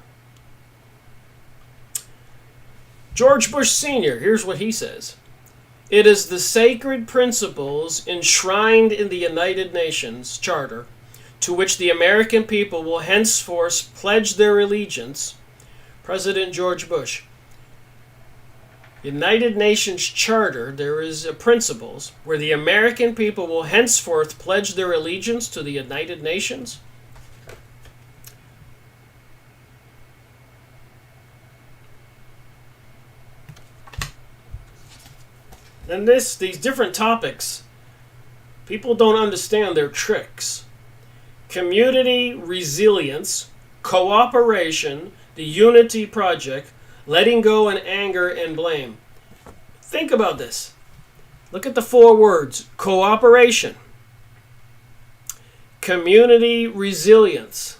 George Bush Sr., here's what he says. It is the sacred principles enshrined in the United Nations Charter to which the American people will henceforth pledge their allegiance. President George Bush. United Nations Charter, there is principles where the American people will henceforth pledge their allegiance to the United Nations. And these different topics, people don't understand their tricks. Community resilience, cooperation, the Unity Project, letting go and anger and blame. Think about this. Look at the 4 words. Cooperation, community resilience,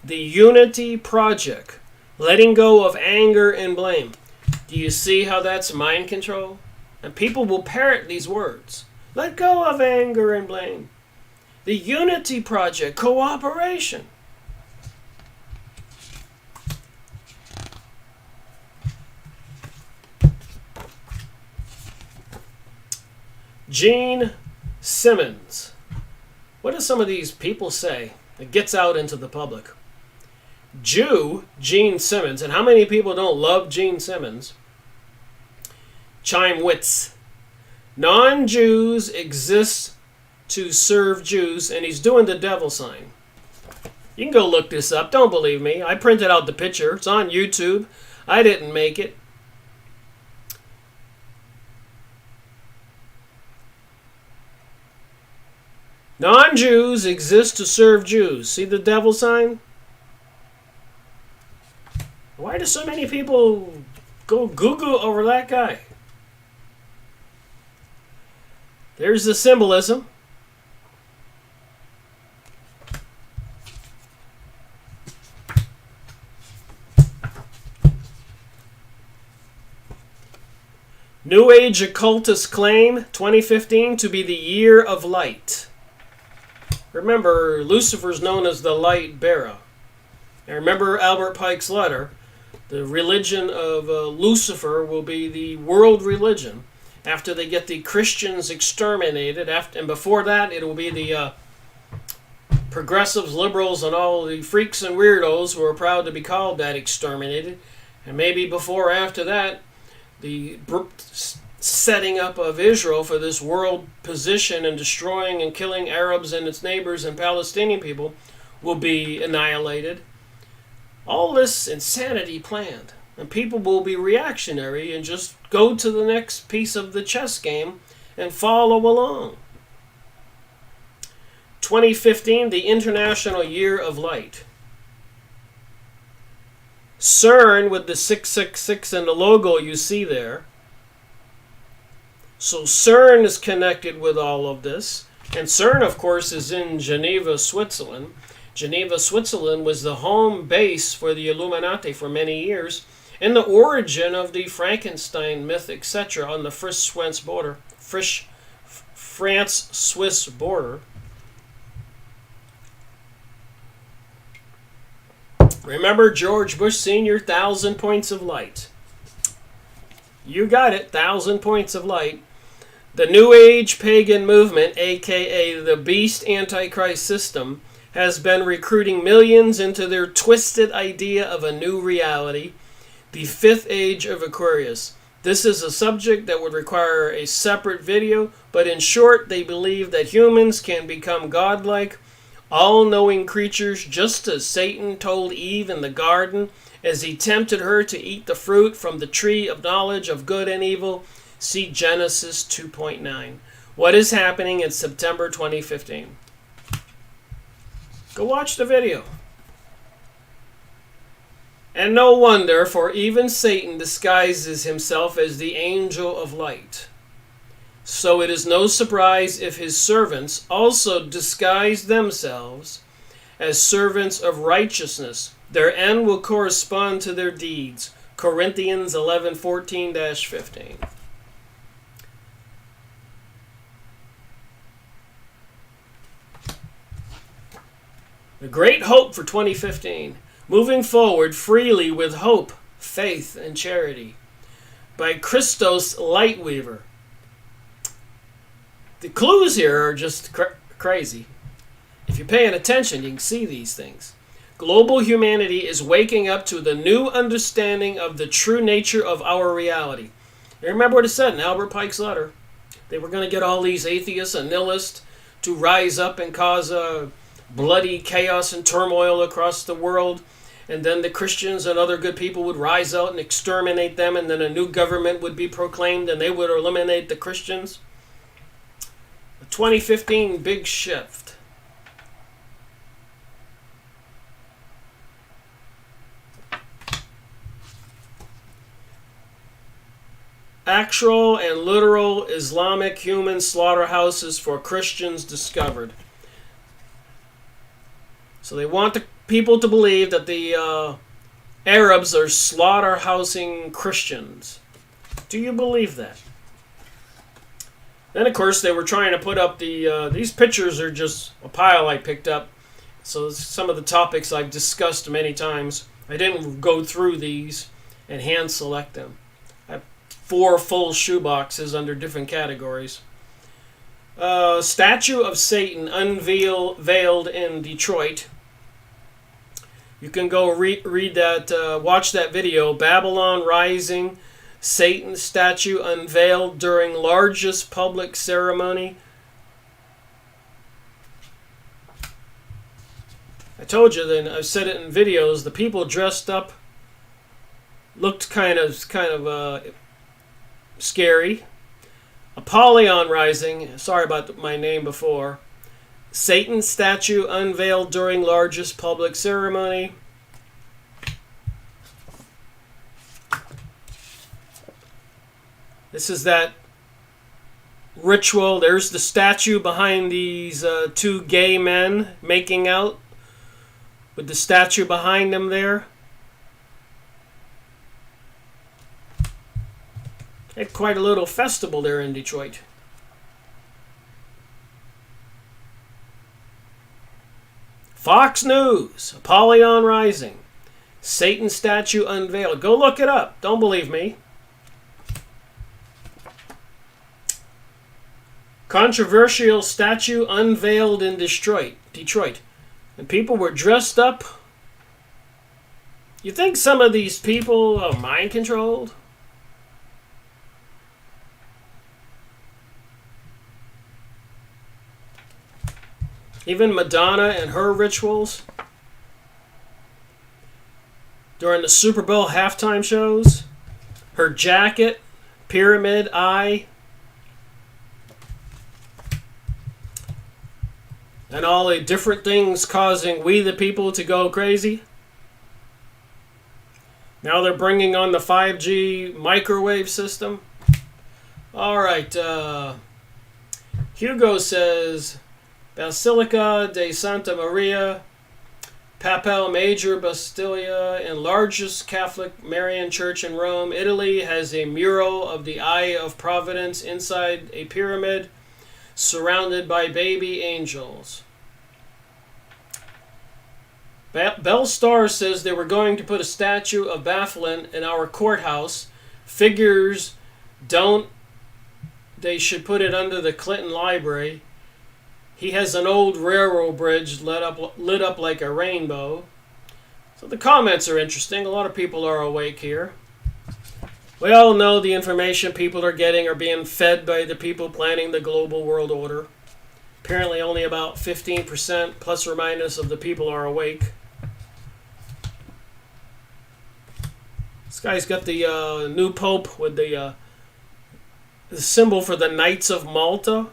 the Unity Project, letting go of anger and blame. Do you see how that's mind control? And people will parrot these words. Let go of anger and blame. The Unity Project, cooperation. Gene Simmons. What do some of these people say that gets out into the public? Jew Gene Simmons, and how many people don't love Gene Simmons? Chime wits. Non-Jews exist to serve Jews, and he's doing the devil sign. You can go look this up. Don't believe me. I printed out the picture. It's on YouTube. I didn't make it. Non-Jews exist to serve Jews. See the devil sign? Why do so many people go Google over that guy? There's the symbolism. New Age occultists claim 2015 to be the year of light. Remember, Lucifer's known as the light bearer. And remember Albert Pike's letter. The religion of Lucifer will be the world religion after they get the Christians exterminated. And before that, it will be the progressives, liberals, and all the freaks and weirdos who are proud to be called that exterminated. And maybe before or after that, the setting up of Israel for this world position and destroying and killing Arabs and its neighbors and Palestinian people will be annihilated. All this insanity planned. And people will be reactionary and just go to the next piece of the chess game and follow along. 2015, the International Year of Light. CERN with the 666 and the logo you see there. So CERN is connected with all of this. And CERN, of course, is in Geneva, Switzerland. Geneva, Switzerland was the home base for the Illuminati for many years, and the origin of the Frankenstein myth, etc., on the France-Swiss border. Remember George Bush Sr., 1,000 points of light. You got it, 1,000 points of light. The New Age pagan movement, aka the Beast Antichrist system, has been recruiting millions into their twisted idea of a new reality, the fifth age of Aquarius. This is a subject that would require a separate video, but in short, they believe that humans can become godlike, all-knowing creatures, just as Satan told Eve in the garden as he tempted her to eat the fruit from the tree of knowledge of good and evil. See Genesis 2.9. What is happening in September 2015? Go watch the video. And no wonder, for even Satan disguises himself as the angel of light. So it is no surprise if his servants also disguise themselves as servants of righteousness. Their end will correspond to their deeds. Corinthians 11:14-15. The great hope for 2015. Moving forward freely with hope, faith, and charity. By Christos Lightweaver. The clues here are just crazy. If you're paying attention, you can see these things. Global humanity is waking up to the new understanding of the true nature of our reality. You remember what it said in Albert Pike's letter? They were going to get all these atheists and nihilists to rise up and cause bloody chaos and turmoil across the world. And then the Christians and other good people would rise out and exterminate them. And then a new government would be proclaimed and they would eliminate the Christians. The 2015 big shift. Actual and literal Islamic human slaughterhouses for Christians discovered. So they want the people to believe that the Arabs are slaughterhousing Christians. Do you believe that? Then, of course, they were trying to put up these pictures are just a pile I picked up. So some of the topics I've discussed many times. I didn't go through these and hand select them. I have 4 full shoe boxes under different categories. Statue of Satan unveiled in Detroit. You can go read that, watch that video. Babylon Rising, Satan statue unveiled during largest public ceremony. I told you, then I've said it in videos. The people dressed up looked kind of scary. Apollyon Rising, sorry about my name before. Satan statue unveiled during largest public ceremony. This is that ritual. There's the statue behind these two gay men making out, with the statue behind them there. Had quite a little festival there in Detroit. Fox News, Apollyon Rising, Satan statue unveiled. Go look it up. Don't believe me. Controversial statue unveiled in Detroit. And people were dressed up. You think some of these people are mind controlled? Even Madonna and her rituals during the Super Bowl halftime shows. Her jacket, pyramid eye, and all the different things causing we the people to go crazy. Now they're bringing on the 5G microwave system. All right. Hugo says, Basilica de Santa Maria, Papal Major Basilica, and largest Catholic Marian church in Rome, Italy, has a mural of the Eye of Providence inside a pyramid surrounded by baby angels. Bell Star says they were going to put a statue of Baphomet in our courthouse. Figures they should put it under the Clinton Library. He has an old railroad bridge lit up like a rainbow. So the comments are interesting. A lot of people are awake here. We all know the information people are getting are being fed by the people planning the global world order. Apparently only about 15% plus or minus of the people are awake. This guy's got the new pope with the symbol for the Knights of Malta.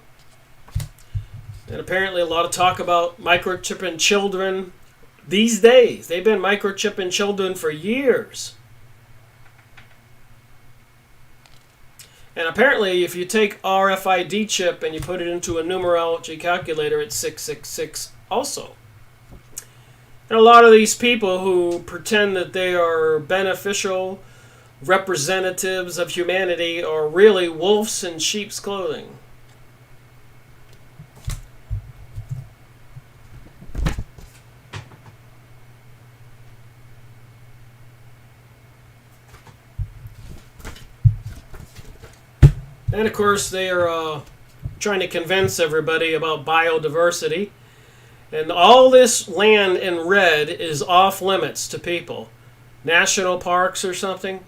And apparently a lot of talk about microchipping children these days. They've been microchipping children for years. And apparently if you take RFID chip and you put it into a numerology calculator, it's 666 also. And a lot of these people who pretend that they are beneficial representatives of humanity are really wolves in sheep's clothing. And of course they are trying to convince everybody about biodiversity. And all this land in red is off limits to people. National parks or something.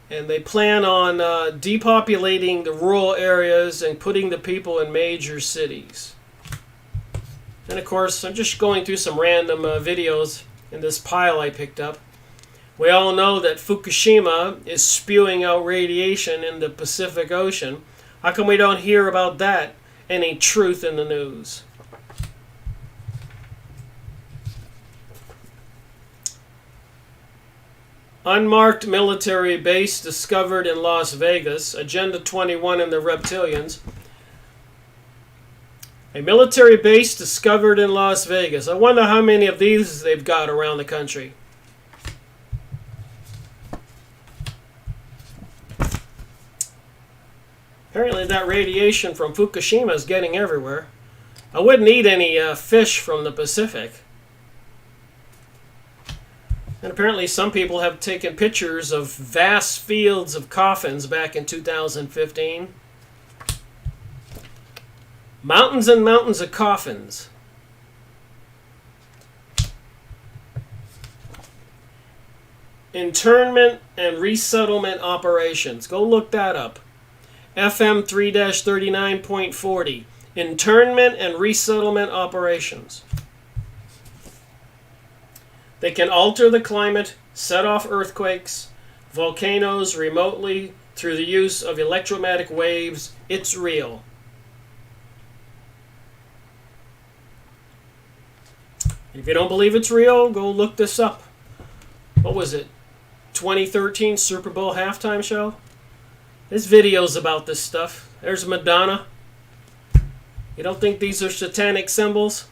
And they plan on depopulating the rural areas and putting the people in major cities. And of course, I'm just going through some random videos in this pile I picked up. We all know that Fukushima is spewing out radiation in the Pacific Ocean. How come we don't hear about that? Any truth in the news? Unmarked military base discovered in Las Vegas. Agenda 21 and the reptilians. A military base discovered in Las Vegas. I wonder how many of these they've got around the country. Apparently that radiation from Fukushima is getting everywhere. I wouldn't eat any fish from the Pacific. And apparently some people have taken pictures of vast fields of coffins back in 2015. Mountains and mountains of coffins. Internment and resettlement operations. Go look that up. FM 3-39.40. Internment and resettlement operations. They can alter the climate, set off earthquakes, volcanoes remotely through the use of electromagnetic waves. It's real. If you don't believe it's real, go look this up. What was it? 2013 Super Bowl halftime show? There's videos about this stuff. There's Madonna. You don't think these are satanic symbols?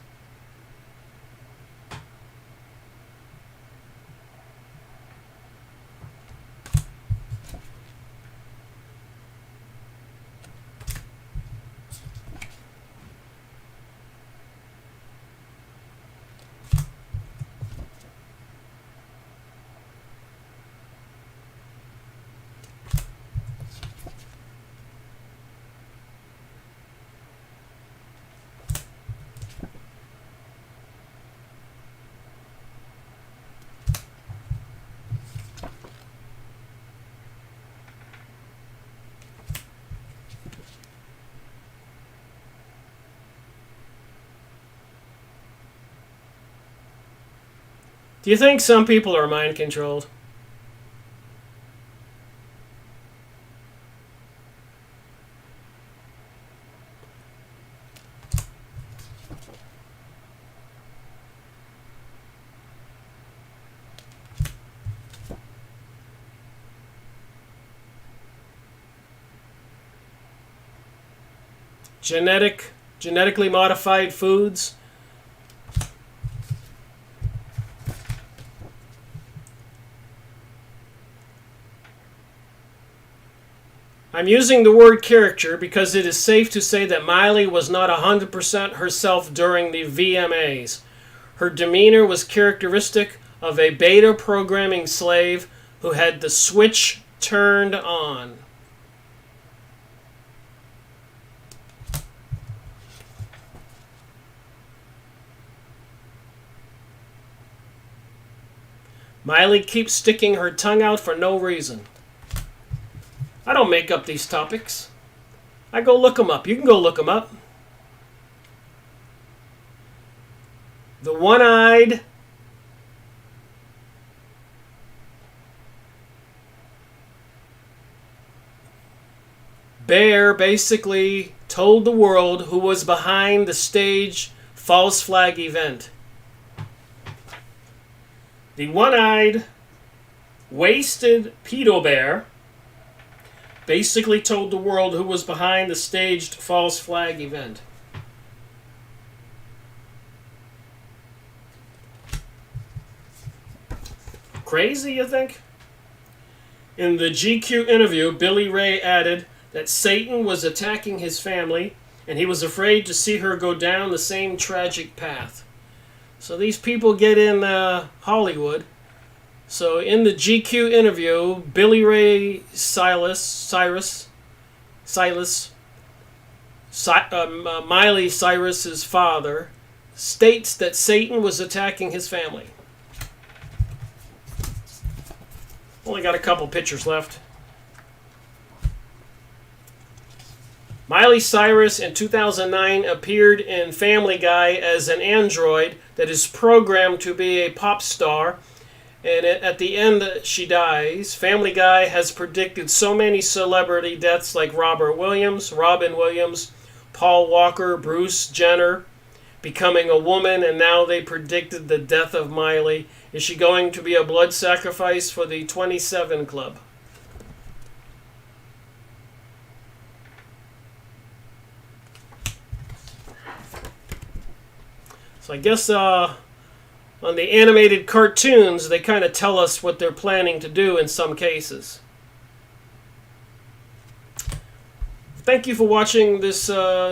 Do you think some people are mind controlled? Genetically modified foods. I'm using the word character because it is safe to say that Miley was not 100% herself during the VMAs. Her demeanor was characteristic of a beta programming slave who had the switch turned on. Miley keeps sticking her tongue out for no reason. I don't make up these topics. I go look them up. You can go look them up. The one-eyed bear basically told the world who was behind the staged false flag event. The one-eyed, wasted pedo bear basically told the world who was behind the staged false flag event. Crazy, you think? In the GQ interview, Billy Ray added that Satan was attacking his family and he was afraid to see her go down the same tragic path. So these people get in Hollywood. So in the GQ interview, Billy Ray Miley Cyrus's father, states that Satan was attacking his family. Only got a couple pictures left. Miley Cyrus in 2009 appeared in Family Guy as an android that is programmed to be a pop star. And at the end, she dies. Family Guy has predicted so many celebrity deaths like Robin Williams, Paul Walker, Bruce Jenner becoming a woman, and now they predicted the death of Miley. Is she going to be a blood sacrifice for the 27 Club? So I guess on the animated cartoons, they kind of tell us what they're planning to do in some cases. Thank you for watching this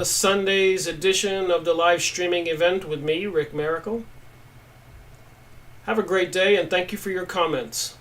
Sunday's edition of the live streaming event with me, Rick Miracle. Have a great day, and thank you for your comments.